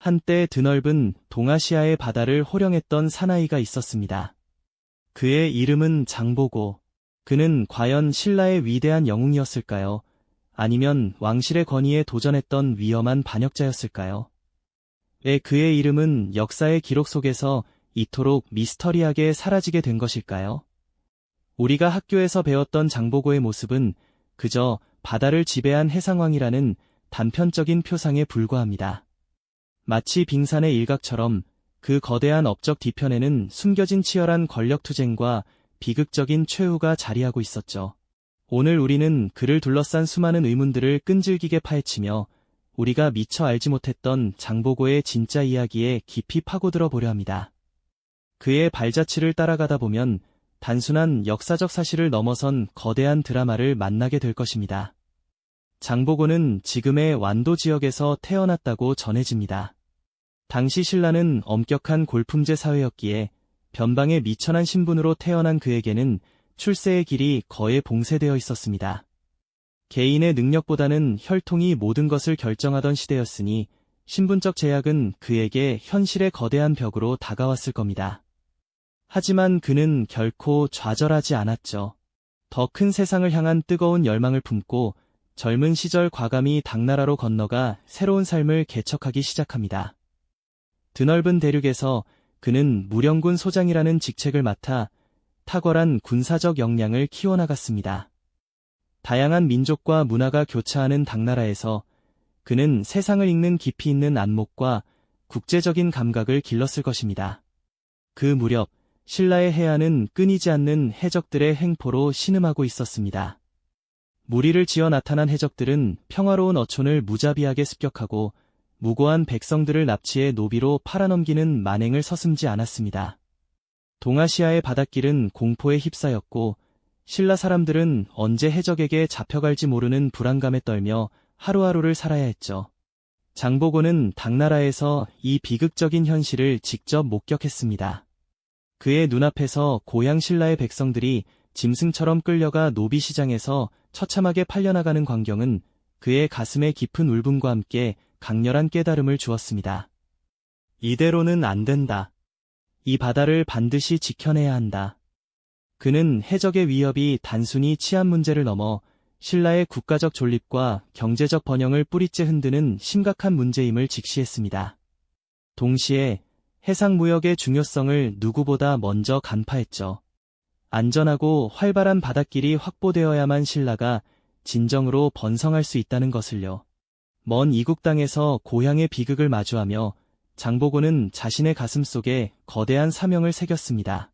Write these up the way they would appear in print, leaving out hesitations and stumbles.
한때 드넓은 동아시아의 바다를 호령했던 사나이가 있었습니다. 그의 이름은 장보고. 그는 과연 신라의 위대한 영웅이었을까요? 아니면 왕실의 권위에 도전했던 위험한 반역자였을까요? 왜 그의 이름은 역사의 기록 속에서 이토록 미스터리하게 사라지게 된 것일까요? 우리가 학교에서 배웠던 장보고의 모습은 그저 바다를 지배한 해상왕이라는 단편적인 표상에 불과합니다. 마치 빙산의 일각처럼 그 거대한 업적 뒤편에는 숨겨진 치열한 권력투쟁과 비극적인 최후가 자리하고 있었죠. 오늘 우리는 그를 둘러싼 수많은 의문들을 끈질기게 파헤치며 우리가 미처 알지 못했던 장보고의 진짜 이야기에 깊이 파고들어 보려 합니다. 그의 발자취를 따라가다 보면 단순한 역사적 사실을 넘어선 거대한 드라마를 만나게 될 것입니다. 장보고는 지금의 완도 지역에서 태어났다고 전해집니다. 당시 신라는 엄격한 골품제 사회였기에 변방의 미천한 신분으로 태어난 그에게는 출세의 길이 거의 봉쇄되어 있었습니다. 개인의 능력보다는 혈통이 모든 것을 결정하던 시대였으니 신분적 제약은 그에게 현실의 거대한 벽으로 다가왔을 겁니다. 하지만 그는 결코 좌절하지 않았죠. 더 큰 세상을 향한 뜨거운 열망을 품고 젊은 시절 과감히 당나라로 건너가 새로운 삶을 개척하기 시작합니다. 드넓은 대륙에서 그는 무령군 소장이라는 직책을 맡아 탁월한 군사적 역량을 키워나갔습니다. 다양한 민족과 문화가 교차하는 당나라에서 그는 세상을 읽는 깊이 있는 안목과 국제적인 감각을 길렀을 것입니다. 그 무렵 신라의 해안은 끊이지 않는 해적들의 행포로 신음하고 있었습니다. 무리를 지어 나타난 해적들은 평화로운 어촌을 무자비하게 습격하고 무고한 백성들을 납치해 노비로 팔아넘기는 만행을 서슴지 않았습니다. 동아시아의 바닷길은 공포에 휩싸였고 신라 사람들은 언제 해적에게 잡혀갈지 모르는 불안감에 떨며 하루하루를 살아야 했죠. 장보고는 당나라에서 이 비극적인 현실을 직접 목격했습니다. 그의 눈앞에서 고향 신라의 백성들이 짐승처럼 끌려가 노비시장에서 처참하게 팔려나가는 광경은 그의 가슴에 깊은 울분과 함께 강렬한 깨달음을 주었습니다. 이대로는 안 된다. 이 바다를 반드시 지켜내야 한다. 그는 해적의 위협이 단순히 치안 문제를 넘어 신라의 국가적 존립과 경제적 번영을 뿌리째 흔드는 심각한 문제임을 직시했습니다. 동시에 해상무역의 중요성을 누구보다 먼저 간파했죠. 안전하고 활발한 바닷길이 확보되어야만 신라가 진정으로 번성할 수 있다는 것을요. 먼 이국 땅에서 고향의 비극을 마주하며 장보고는 자신의 가슴 속에 거대한 사명을 새겼습니다.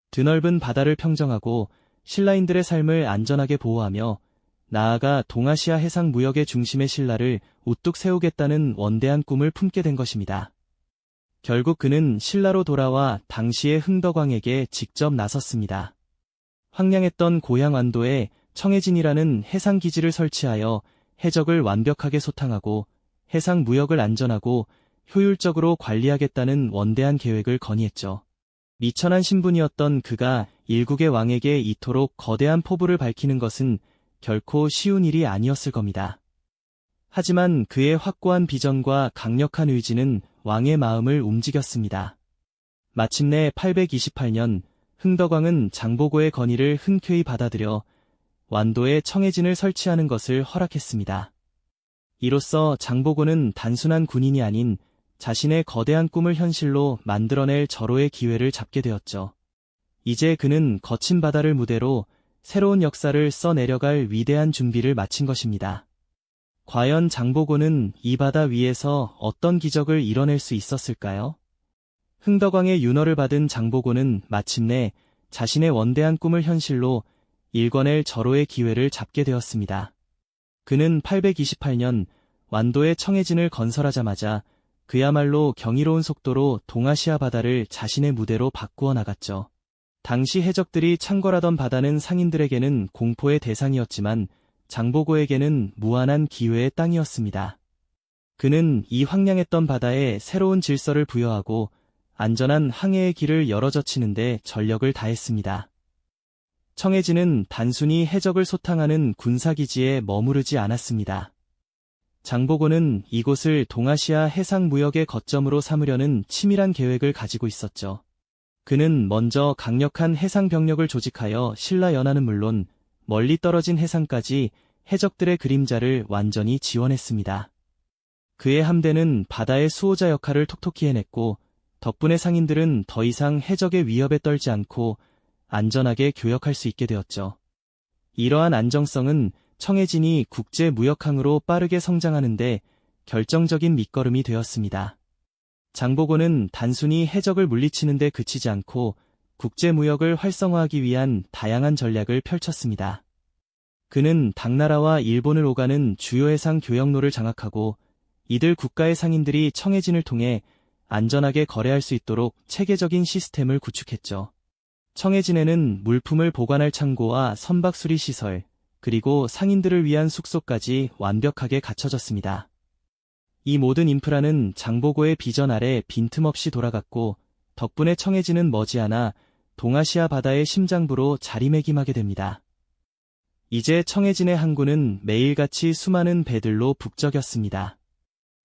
드넓은 바다를 평정하고 신라인들의 삶을 안전하게 보호하며 나아가 동아시아 해상 무역의 중심의 신라를 우뚝 세우겠다는 원대한 꿈을 품게 된 것입니다. 결국 그는 신라로 돌아와 당시의 흥덕왕에게 직접 나섰습니다. 황량했던 고향 완도에 청해진이라는 해상기지를 설치하여 해적을 완벽하게 소탕하고 해상 무역을 안전하고 효율적으로 관리하겠다는 원대한 계획을 건의했죠. 미천한 신분이었던 그가 일국의 왕에게 이토록 거대한 포부를 밝히는 것은 결코 쉬운 일이 아니었을 겁니다. 하지만 그의 확고한 비전과 강력한 의지는 왕의 마음을 움직였습니다. 마침내 828년 흥덕왕은 장보고의 건의를 흔쾌히 받아들여 완도에 청해진을 설치하는 것을 허락했습니다. 이로써 장보고는 단순한 군인이 아닌 자신의 거대한 꿈을 현실로 만들어낼 절호의 기회를 잡게 되었죠. 이제 그는 거친 바다를 무대로 새로운 역사를 써내려갈 위대한 준비를 마친 것입니다. 과연 장보고는 이 바다 위에서 어떤 기적을 이뤄낼 수 있었을까요? 흥덕왕의 윤허를 받은 장보고는 마침내 자신의 원대한 꿈을 현실로 일궈낼 절호의 기회를 잡게 되었습니다. 그는 828년 완도의 청해진을 건설하자마자 그야말로 경이로운 속도로 동아시아 바다를 자신의 무대로 바꾸어 나갔죠. 당시 해적들이 창궐하던 바다는 상인들에게는 공포의 대상이었지만 장보고에게는 무한한 기회의 땅이었습니다. 그는 이 황량했던 바다에 새로운 질서를 부여하고 안전한 항해의 길을 열어젖히는데 전력을 다했습니다. 청해진은 단순히 해적을 소탕하는 군사기지에 머무르지 않았습니다. 장보고는 이곳을 동아시아 해상 무역의 거점으로 삼으려는 치밀한 계획을 가지고 있었죠. 그는 먼저 강력한 해상 병력을 조직하여 신라 연안은 물론 멀리 떨어진 해상까지 해적들의 그림자를 완전히 지원했습니다. 그의 함대는 바다의 수호자 역할을 톡톡히 해냈고, 덕분에 상인들은 더 이상 해적의 위협에 떨지 않고 안전하게 교역할 수 있게 되었죠. 이러한 안정성은 청해진이 국제무역항으로 빠르게 성장하는데 결정적인 밑거름이 되었습니다. 장보고는 단순히 해적을 물리치는 데 그치지 않고 국제무역을 활성화하기 위한 다양한 전략을 펼쳤습니다. 그는 당나라와 일본을 오가는 주요 해상 교역로를 장악하고 이들 국가의 상인들이 청해진을 통해 안전하게 거래할 수 있도록 체계적인 시스템을 구축했죠. 청해진에는 물품을 보관할 창고와 선박 수리 시설, 그리고 상인들을 위한 숙소까지 완벽하게 갖춰졌습니다. 이 모든 인프라는 장보고의 비전 아래 빈틈없이 돌아갔고, 덕분에 청해진은 머지않아 동아시아 바다의 심장부로 자리매김하게 됩니다. 이제 청해진의 항구는 매일같이 수많은 배들로 북적였습니다.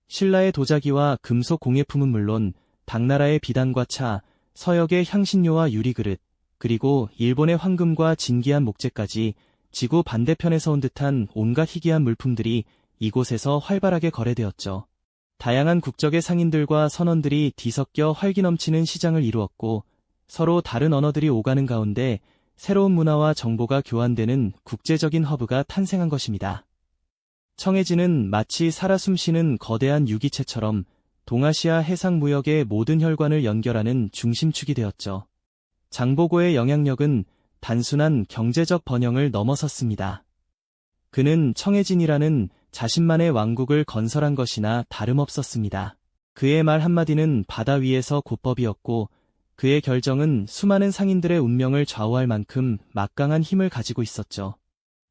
신라의 도자기와 금속 공예품은 물론 당나라의 비단과 차, 서역의 향신료와 유리그릇, 그리고 일본의 황금과 진귀한 목재까지 지구 반대편에서 온 듯한 온갖 희귀한 물품들이 이곳에서 활발하게 거래되었죠. 다양한 국적의 상인들과 선원들이 뒤섞여 활기 넘치는 시장을 이루었고, 서로 다른 언어들이 오가는 가운데 새로운 문화와 정보가 교환되는 국제적인 허브가 탄생한 것입니다. 청해진은 마치 살아 숨쉬는 거대한 유기체처럼 동아시아 해상 무역의 모든 혈관을 연결하는 중심축이 되었죠. 장보고의 영향력은 단순한 경제적 번영을 넘어섰습니다. 그는 청해진이라는 자신만의 왕국을 건설한 것이나 다름없었습니다. 그의 말 한마디는 바다 위에서 고법이었고, 그의 결정은 수많은 상인들의 운명을 좌우할 만큼 막강한 힘을 가지고 있었죠.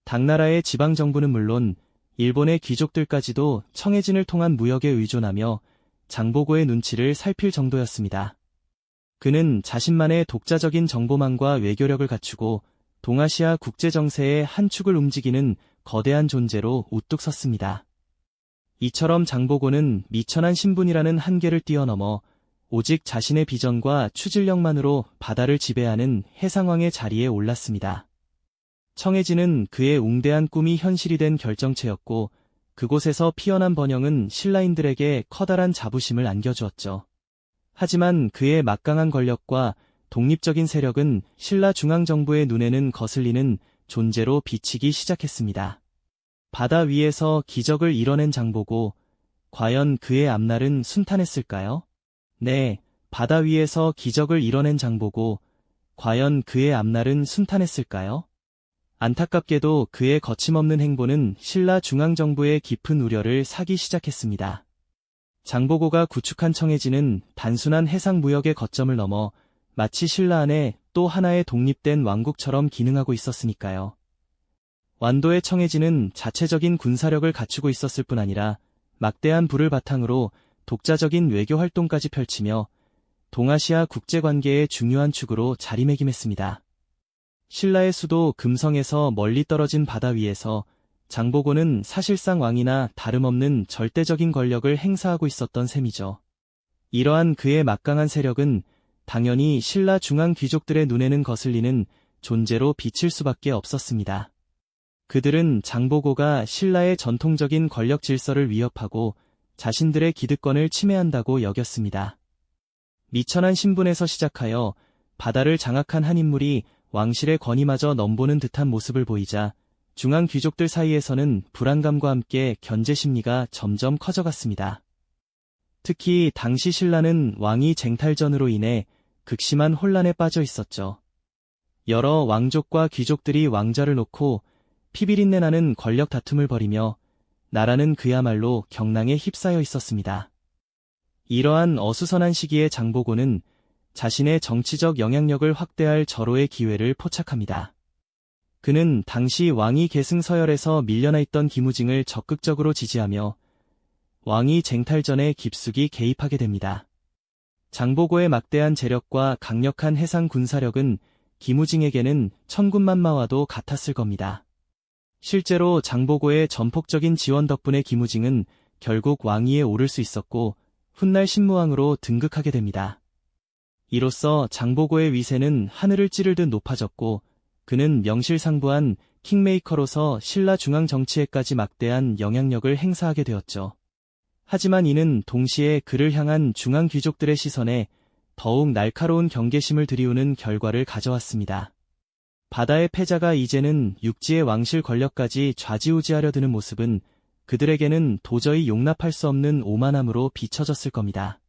당나라의 지방정부는 물론 일본의 귀족들까지도 청해진을 통한 무역에 의존하며 장보고의 눈치를 살필 정도였습니다. 그는 자신만의 독자적인 정보망과 외교력을 갖추고 동아시아 국제정세의 한 축을 움직이는 거대한 존재로 우뚝 섰습니다. 이처럼 장보고는 미천한 신분이라는 한계를 뛰어넘어 오직 자신의 비전과 추진력만으로 바다를 지배하는 해상왕의 자리에 올랐습니다. 청해진은 그의 웅대한 꿈이 현실이 된 결정체였고, 그곳에서 피어난 번영은 신라인들에게 커다란 자부심을 안겨주었죠. 하지만 그의 막강한 권력과 독립적인 세력은 신라 중앙정부의 눈에는 거슬리는 존재로 비치기 시작했습니다. 바다 위에서 기적을 이뤄낸 장보고, 과연 그의 앞날은 순탄했을까요? 네, 바다 위에서 기적을 이뤄낸 장보고, 과연 그의 앞날은 순탄했을까요? 안타깝게도 그의 거침없는 행보는 신라 중앙정부의 깊은 우려를 사기 시작했습니다. 장보고가 구축한 청해진은 단순한 해상 무역의 거점을 넘어 마치 신라 안에 또 하나의 독립된 왕국처럼 기능하고 있었으니까요. 완도의 청해진은 자체적인 군사력을 갖추고 있었을 뿐 아니라 막대한 부를 바탕으로 독자적인 외교 활동까지 펼치며 동아시아 국제관계의 중요한 축으로 자리매김했습니다. 신라의 수도 금성에서 멀리 떨어진 바다 위에서 장보고는 사실상 왕이나 다름없는 절대적인 권력을 행사하고 있었던 셈이죠. 이러한 그의 막강한 세력은 당연히 신라 중앙 귀족들의 눈에는 거슬리는 존재로 비칠 수밖에 없었습니다. 그들은 장보고가 신라의 전통적인 권력 질서를 위협하고 자신들의 기득권을 침해한다고 여겼습니다. 미천한 신분에서 시작하여 바다를 장악한 한 인물이 왕실의 권위마저 넘보는 듯한 모습을 보이자 중앙 귀족들 사이에서는 불안감과 함께 견제 심리가 점점 커져갔습니다. 특히 당시 신라는 왕위 쟁탈전으로 인해 극심한 혼란에 빠져 있었죠. 여러 왕족과 귀족들이 왕좌를 놓고 피비린내 나는 권력 다툼을 벌이며 나라는 그야말로 경랑에 휩싸여 있었습니다. 이러한 어수선한 시기에 장보고는 자신의 정치적 영향력을 확대할 절호의 기회를 포착합니다. 그는 당시 왕위 계승 서열에서 밀려나 있던 김우징을 적극적으로 지지하며 왕위 쟁탈전에 깊숙이 개입하게 됩니다. 장보고의 막대한 재력과 강력한 해상 군사력은 김우징에게는 천군만마와도 같았을 겁니다. 실제로 장보고의 전폭적인 지원 덕분에 김우징은 결국 왕위에 오를 수 있었고 훗날 신무왕으로 등극하게 됩니다. 이로써 장보고의 위세는 하늘을 찌르듯 높아졌고 그는 명실상부한 킹메이커로서 신라 중앙 정치에까지 막대한 영향력을 행사하게 되었죠. 하지만 이는 동시에 그를 향한 중앙 귀족들의 시선에 더욱 날카로운 경계심을 들이우는 결과를 가져왔습니다. 바다의 패자가 이제는 육지의 왕실 권력까지 좌지우지하려 드는 모습은 그들에게는 도저히 용납할 수 없는 오만함으로 비춰졌을 겁니다.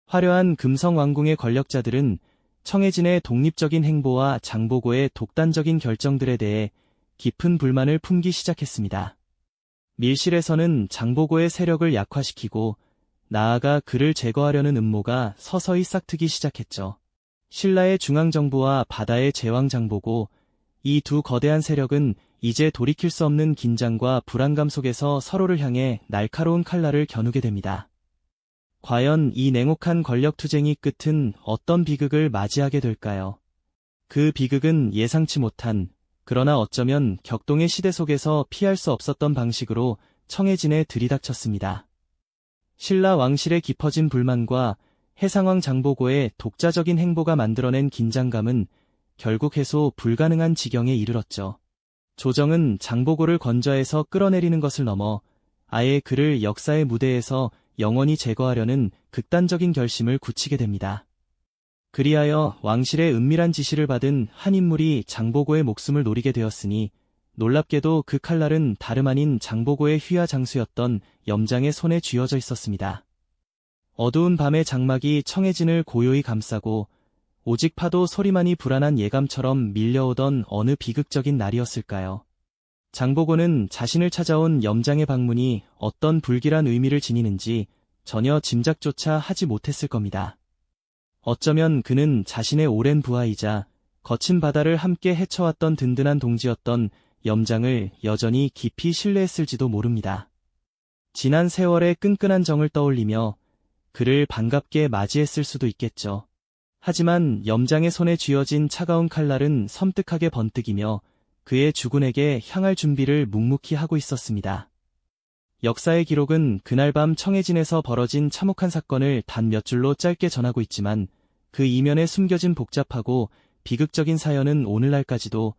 화려한 금성 왕궁의 권력자들은 청해진의 독립적인 행보와 장보고의 독단적인 결정들에 대해 깊은 불만을 품기 시작했습니다. 밀실에서는 장보고의 세력을 약화시키고 나아가 그를 제거하려는 음모가 서서히 싹트기 시작했죠. 신라의 중앙정부와 바다의 제왕 장보고, 이 두 거대한 세력은 이제 돌이킬 수 없는 긴장과 불안감 속에서 서로를 향해 날카로운 칼날을 겨누게 됩니다. 과연 이 냉혹한 권력투쟁이 끝은 어떤 비극을 맞이하게 될까요? 그 비극은 예상치 못한, 그러나 어쩌면 격동의 시대 속에서 피할 수 없었던 방식으로 청해진에 들이닥쳤습니다. 신라 왕실의 깊어진 불만과 해상왕 장보고의 독자적인 행보가 만들어낸 긴장감은 결국 해소 불가능한 지경에 이르렀죠. 조정은 장보고를 건져에서 끌어내리는 것을 넘어 아예 그를 역사의 무대에서 영원히 제거하려는 극단적인 결심을 굳히게 됩니다. 그리하여 왕실의 은밀한 지시를 받은 한 인물이 장보고의 목숨을 노리게 되었으니 놀랍게도 그 칼날은 다름 아닌 장보고의 휘하 장수였던 염장의 손에 쥐어져 있었습니다. 어두운 밤의 장막이 청해진을 고요히 감싸고 오직 파도 소리만이 불안한 예감처럼 밀려오던 어느 비극적인 날이었을까요? 장보고는 자신을 찾아온 염장의 방문이 어떤 불길한 의미를 지니는지 전혀 짐작조차 하지 못했을 겁니다. 어쩌면 그는 자신의 오랜 부하이자 거친 바다를 함께 헤쳐왔던 든든한 동지였던 염장을 여전히 깊이 신뢰했을지도 모릅니다. 지난 세월의 끈끈한 정을 떠올리며 그를 반갑게 맞이했을 수도 있겠죠. 하지만 염장의 손에 쥐어진 차가운 칼날은 섬뜩하게 번뜩이며 그의 주군에게 향할 준비를 묵묵히 하고 있었습니다. 역사의 기록은 그날 밤 청해진에서 벌어진 참혹한 사건을 단 몇 줄로 짧게 전하고 있지만 그 이면에 숨겨진 복잡하고 비극적인 사연은 오늘날까지도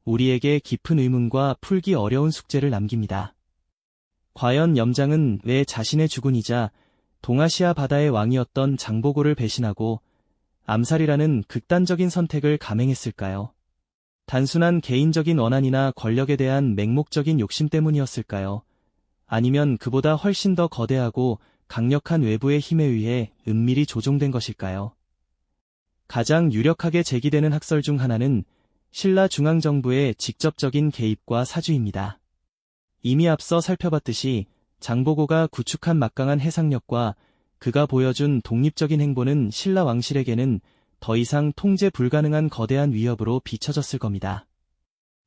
우리에게 깊은 의문과 풀기 어려운 숙제를 남깁니다. 과연 염장은 왜 자신의 주군이자 동아시아 바다의 왕이었던 장보고를 배신하고 암살이라는 극단적인 선택을 감행했을까요? 단순한 개인적인 원한이나 권력에 대한 맹목적인 욕심 때문이었을까요? 아니면 그보다 훨씬 더 거대하고 강력한 외부의 힘에 의해 은밀히 조종된 것일까요? 가장 유력하게 제기되는 학설 중 하나는 신라 중앙정부의 직접적인 개입과 사주입니다. 이미 앞서 살펴봤듯이 장보고가 구축한 막강한 해상력과 그가 보여준 독립적인 행보는 신라 왕실에게는 더 이상 통제 불가능한 거대한 위협으로 비춰졌을 겁니다.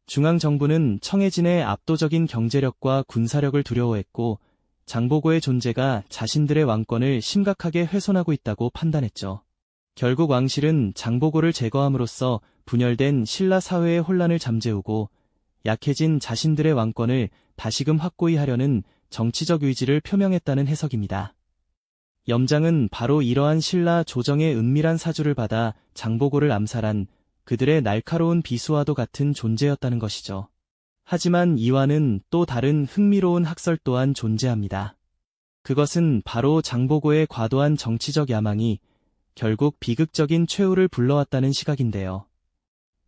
중앙정부는 청해진의 압도적인 경제력과 군사력을 두려워했고 장보고의 존재가 자신들의 왕권을 심각하게 훼손하고 있다고 판단했죠. 결국 왕실은 장보고를 제거함으로써 분열된 신라 사회의 혼란을 잠재우고 약해진 자신들의 왕권을 다시금 확고히 하려는 정치적 의지를 표명했다는 해석입니다. 염장은 바로 이러한 신라 조정의 은밀한 사주를 받아 장보고를 암살한 그들의 날카로운 비수와도 같은 존재였다는 것이죠. 하지만 이와는 또 다른 흥미로운 학설 또한 존재합니다. 그것은 바로 장보고의 과도한 정치적 야망이 결국 비극적인 최후를 불러왔다는 시각인데요.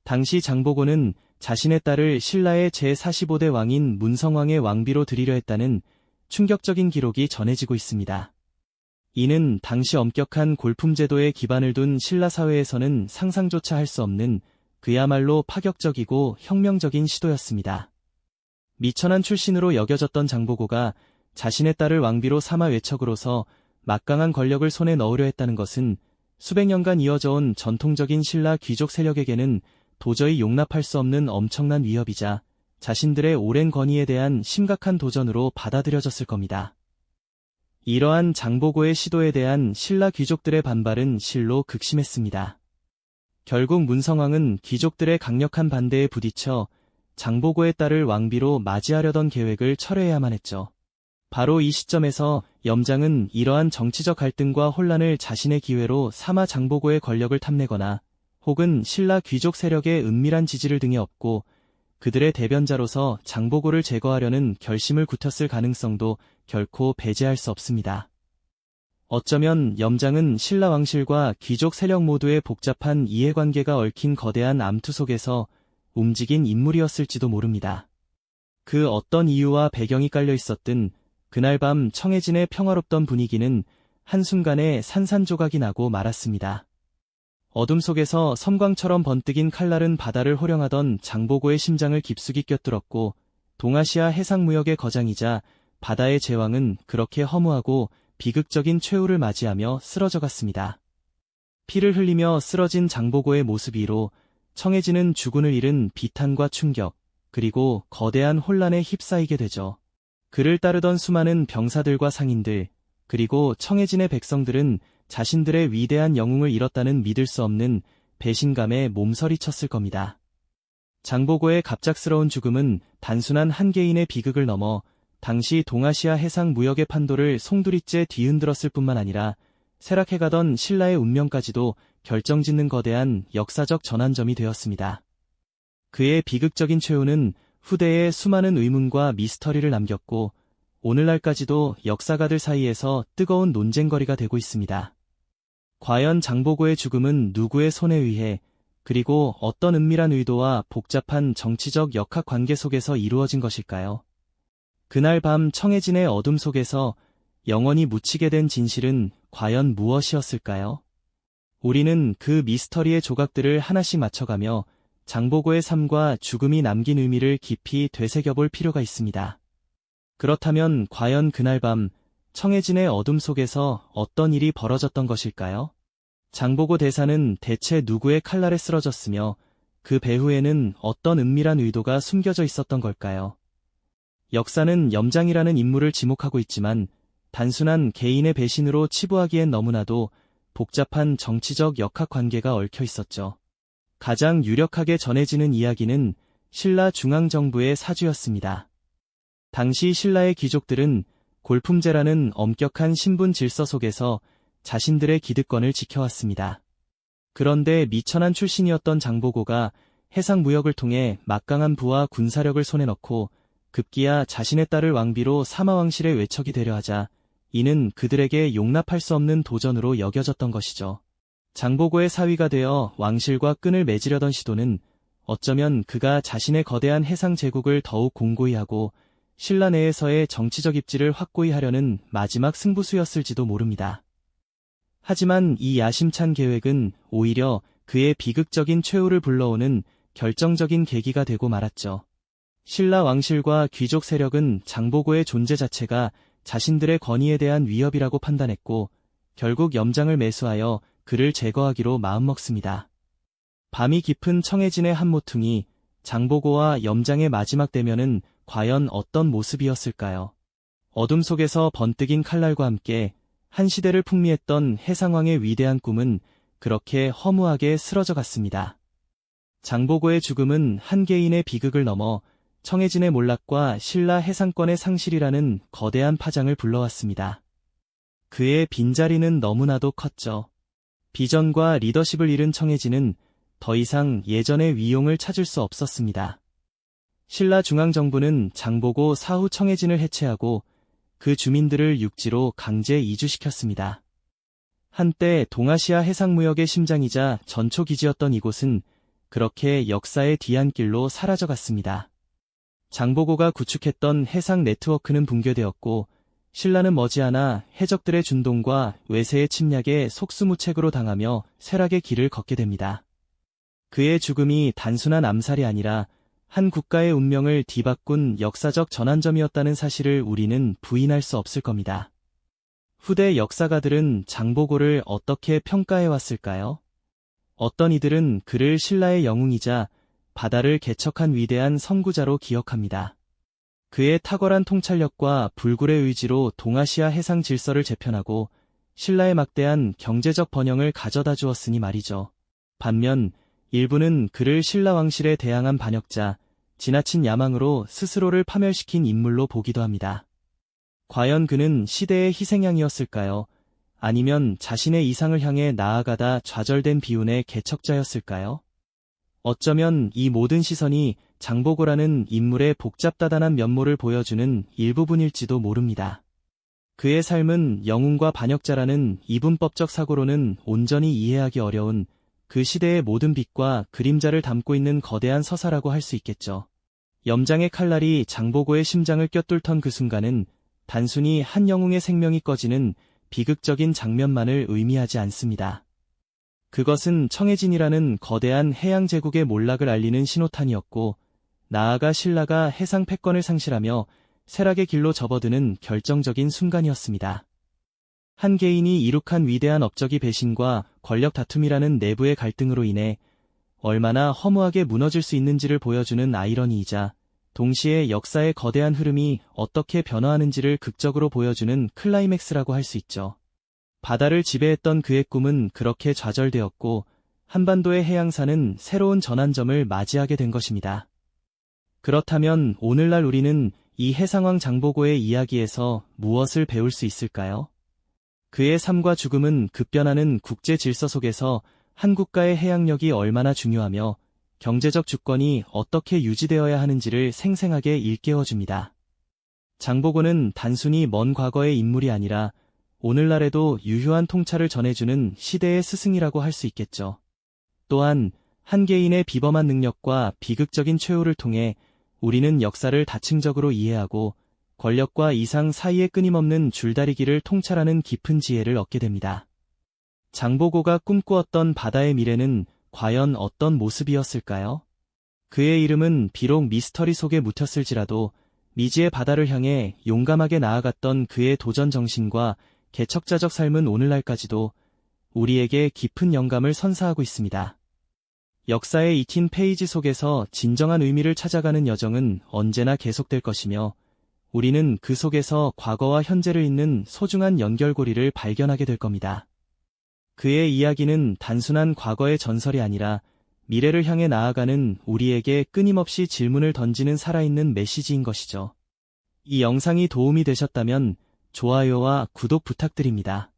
당시 장보고는 자신의 딸을 신라의 제45대 왕인 문성왕의 왕비로 들이려 했다는 충격적인 기록이 전해지고 있습니다. 이는 당시 엄격한 골품제도에 기반을 둔 신라 사회에서는 상상조차 할 수 없는 그야말로 파격적이고 혁명적인 시도였습니다. 미천한 출신으로 여겨졌던 장보고가 자신의 딸을 왕비로 삼아 외척으로서 막강한 권력을 손에 넣으려 했다는 것은 수백 년간 이어져온 전통적인 신라 귀족 세력에게는 도저히 용납할 수 없는 엄청난 위협이자 자신들의 오랜 권위에 대한 심각한 도전으로 받아들여졌을 겁니다. 이러한 장보고의 시도에 대한 신라 귀족들의 반발은 실로 극심했습니다. 결국 문성왕은 귀족들의 강력한 반대에 부딪혀 장보고의 딸을 왕비로 맞이하려던 계획을 철회해야만 했죠. 바로 이 시점에서 염장은 이러한 정치적 갈등과 혼란을 자신의 기회로 삼아 장보고의 권력을 탐내거나 혹은 신라 귀족 세력의 은밀한 지지를 등에 업고 그들의 대변자로서 장보고를 제거하려는 결심을 굳혔을 가능성도 결코 배제할 수 없습니다. 어쩌면 염장은 신라 왕실과 귀족 세력 모두의 복잡한 이해관계가 얽힌 거대한 암투 속에서 움직인 인물이었을지도 모릅니다. 그 어떤 이유와 배경이 깔려 있었든 그날 밤 청해진의 평화롭던 분위기는 한순간에 산산조각이 나고 말았습니다. 어둠 속에서 섬광처럼 번뜩인 칼날은 바다를 호령하던 장보고의 심장을 깊숙이 꿰뚫었고 동아시아 해상무역의 거장이자 바다의 제왕은 그렇게 허무하고 비극적인 최후를 맞이하며 쓰러져 갔습니다. 피를 흘리며 쓰러진 장보고의 모습 위로 청해진은 주군을 잃은 비탄과 충격, 그리고 거대한 혼란에 휩싸이게 되죠. 그를 따르던 수많은 병사들과 상인들, 그리고 청해진의 백성들은 자신들의 위대한 영웅을 잃었다는 믿을 수 없는 배신감에 몸서리쳤을 겁니다. 장보고의 갑작스러운 죽음은 단순한 한 개인의 비극을 넘어 당시 동아시아 해상 무역의 판도를 송두리째 뒤흔들었을 뿐만 아니라 쇠락해가던 신라의 운명까지도 결정짓는 거대한 역사적 전환점이 되었습니다. 그의 비극적인 최후는 후대에 수많은 의문과 미스터리를 남겼고 오늘날까지도 역사가들 사이에서 뜨거운 논쟁거리가 되고 있습니다. 과연 장보고의 죽음은 누구의 손에 의해 그리고 어떤 은밀한 의도와 복잡한 정치적 역학관계 속에서 이루어진 것일까요? 그날 밤 청해진의 어둠 속에서 영원히 묻히게 된 진실은 과연 무엇이었을까요? 우리는 그 미스터리의 조각들을 하나씩 맞춰가며 장보고의 삶과 죽음이 남긴 의미를 깊이 되새겨볼 필요가 있습니다. 그렇다면 과연 그날 밤 청해진의 어둠 속에서 어떤 일이 벌어졌던 것일까요? 장보고 대사는 대체 누구의 칼날에 쓰러졌으며 그 배후에는 어떤 은밀한 의도가 숨겨져 있었던 걸까요? 역사는 염장이라는 인물을 지목하고 있지만 단순한 개인의 배신으로 치부하기엔 너무나도 복잡한 정치적 역학관계가 얽혀 있었죠. 가장 유력하게 전해지는 이야기는 신라 중앙정부의 사주였습니다. 당시 신라의 귀족들은 골품제라는 엄격한 신분 질서 속에서 자신들의 기득권을 지켜왔습니다. 그런데 미천한 출신이었던 장보고가 해상무역을 통해 막강한 부와 군사력을 손에 넣고 급기야 자신의 딸을 왕비로 사마왕실의 외척이 되려 하자 이는 그들에게 용납할 수 없는 도전으로 여겨졌던 것이죠. 장보고의 사위가 되어 왕실과 끈을 맺으려던 시도는 어쩌면 그가 자신의 거대한 해상 제국을 더욱 공고히 하고 신라 내에서의 정치적 입지를 확고히 하려는 마지막 승부수였을지도 모릅니다. 하지만 이 야심찬 계획은 오히려 그의 비극적인 최후를 불러오는 결정적인 계기가 되고 말았죠. 신라 왕실과 귀족 세력은 장보고의 존재 자체가 자신들의 권위에 대한 위협이라고 판단했고 결국 염장을 매수하여 그를 제거하기로 마음먹습니다. 밤이 깊은 청해진의 한 모퉁이, 장보고와 염장의 마지막 대면은 과연 어떤 모습이었을까요? 어둠 속에서 번뜩인 칼날과 함께 한 시대를 풍미했던 해상왕의 위대한 꿈은 그렇게 허무하게 쓰러져 갔습니다. 장보고의 죽음은 한 개인의 비극을 넘어 청해진의 몰락과 신라 해상권의 상실이라는 거대한 파장을 불러왔습니다. 그의 빈자리는 너무나도 컸죠. 비전과 리더십을 잃은 청해진은 더 이상 예전의 위용을 찾을 수 없었습니다. 신라 중앙정부는 장보고 사후 청해진을 해체하고 그 주민들을 육지로 강제 이주시켰습니다. 한때 동아시아 해상무역의 심장이자 전초기지였던 이곳은 그렇게 역사의 뒤안길로 사라져갔습니다. 장보고가 구축했던 해상 네트워크는 붕괴되었고 신라는 머지않아 해적들의 준동과 외세의 침략에 속수무책으로 당하며 쇠락의 길을 걷게 됩니다. 그의 죽음이 단순한 암살이 아니라 한 국가의 운명을 뒤바꾼 역사적 전환점이었다는 사실을 우리는 부인할 수 없을 겁니다. 후대 역사가들은 장보고를 어떻게 평가해왔을까요? 어떤 이들은 그를 신라의 영웅이자 바다를 개척한 위대한 선구자로 기억합니다. 그의 탁월한 통찰력과 불굴의 의지로 동아시아 해상 질서를 재편하고 신라의 막대한 경제적 번영을 가져다 주었으니 말이죠. 반면 일부는 그를 신라 왕실의 대항한 반역자, 지나친 야망으로 스스로를 파멸시킨 인물로 보기도 합니다. 과연 그는 시대의 희생양이었을까요? 아니면 자신의 이상을 향해 나아가다 좌절된 비운의 개척자였을까요? 어쩌면 이 모든 시선이 장보고라는 인물의 복잡다단한 면모를 보여주는 일부분일지도 모릅니다. 그의 삶은 영웅과 반역자라는 이분법적 사고로는 온전히 이해하기 어려운 그 시대의 모든 빛과 그림자를 담고 있는 거대한 서사라고 할 수 있겠죠. 염장의 칼날이 장보고의 심장을 꿰뚫던 그 순간은 단순히 한 영웅의 생명이 꺼지는 비극적인 장면만을 의미하지 않습니다. 그것은 청해진이라는 거대한 해양 제국의 몰락을 알리는 신호탄이었고, 나아가 신라가 해상 패권을 상실하며 쇠락의 길로 접어드는 결정적인 순간이었습니다. 한 개인이 이룩한 위대한 업적이 배신과 권력 다툼이라는 내부의 갈등으로 인해 얼마나 허무하게 무너질 수 있는지를 보여주는 아이러니이자, 동시에 역사의 거대한 흐름이 어떻게 변화하는지를 극적으로 보여주는 클라이맥스라고 할 수 있죠. 바다를 지배했던 그의 꿈은 그렇게 좌절되었고, 한반도의 해양사는 새로운 전환점을 맞이하게 된 것입니다. 그렇다면 오늘날 우리는 이 해상왕 장보고의 이야기에서 무엇을 배울 수 있을까요? 그의 삶과 죽음은 급변하는 국제 질서 속에서 한 국가의 해양력이 얼마나 중요하며 경제적 주권이 어떻게 유지되어야 하는지를 생생하게 일깨워줍니다. 장보고는 단순히 먼 과거의 인물이 아니라 오늘날에도 유효한 통찰을 전해주는 시대의 스승이라고 할 수 있겠죠. 또한 한 개인의 비범한 능력과 비극적인 최후를 통해 우리는 역사를 다층적으로 이해하고 권력과 이상 사이의 끊임없는 줄다리기를 통찰하는 깊은 지혜를 얻게 됩니다. 장보고가 꿈꾸었던 바다의 미래는 과연 어떤 모습이었을까요? 그의 이름은 비록 미스터리 속에 묻혔을지라도 미지의 바다를 향해 용감하게 나아갔던 그의 도전 정신과 개척자적 삶은 오늘날까지도 우리에게 깊은 영감을 선사하고 있습니다. 역사에 익힌 페이지 속에서 진정한 의미를 찾아가는 여정은 언제나 계속될 것이며, 우리는 그 속에서 과거와 현재를 잇는 소중한 연결고리를 발견하게 될 겁니다. 그의 이야기는 단순한 과거의 전설이 아니라 미래를 향해 나아가는 우리에게 끊임없이 질문을 던지는 살아있는 메시지인 것이죠. 이 영상이 도움이 되셨다면 좋아요와 구독 부탁드립니다.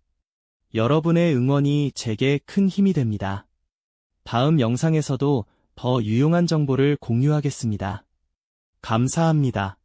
여러분의 응원이 제게 큰 힘이 됩니다. 다음 영상에서도 더 유용한 정보를 공유하겠습니다. 감사합니다.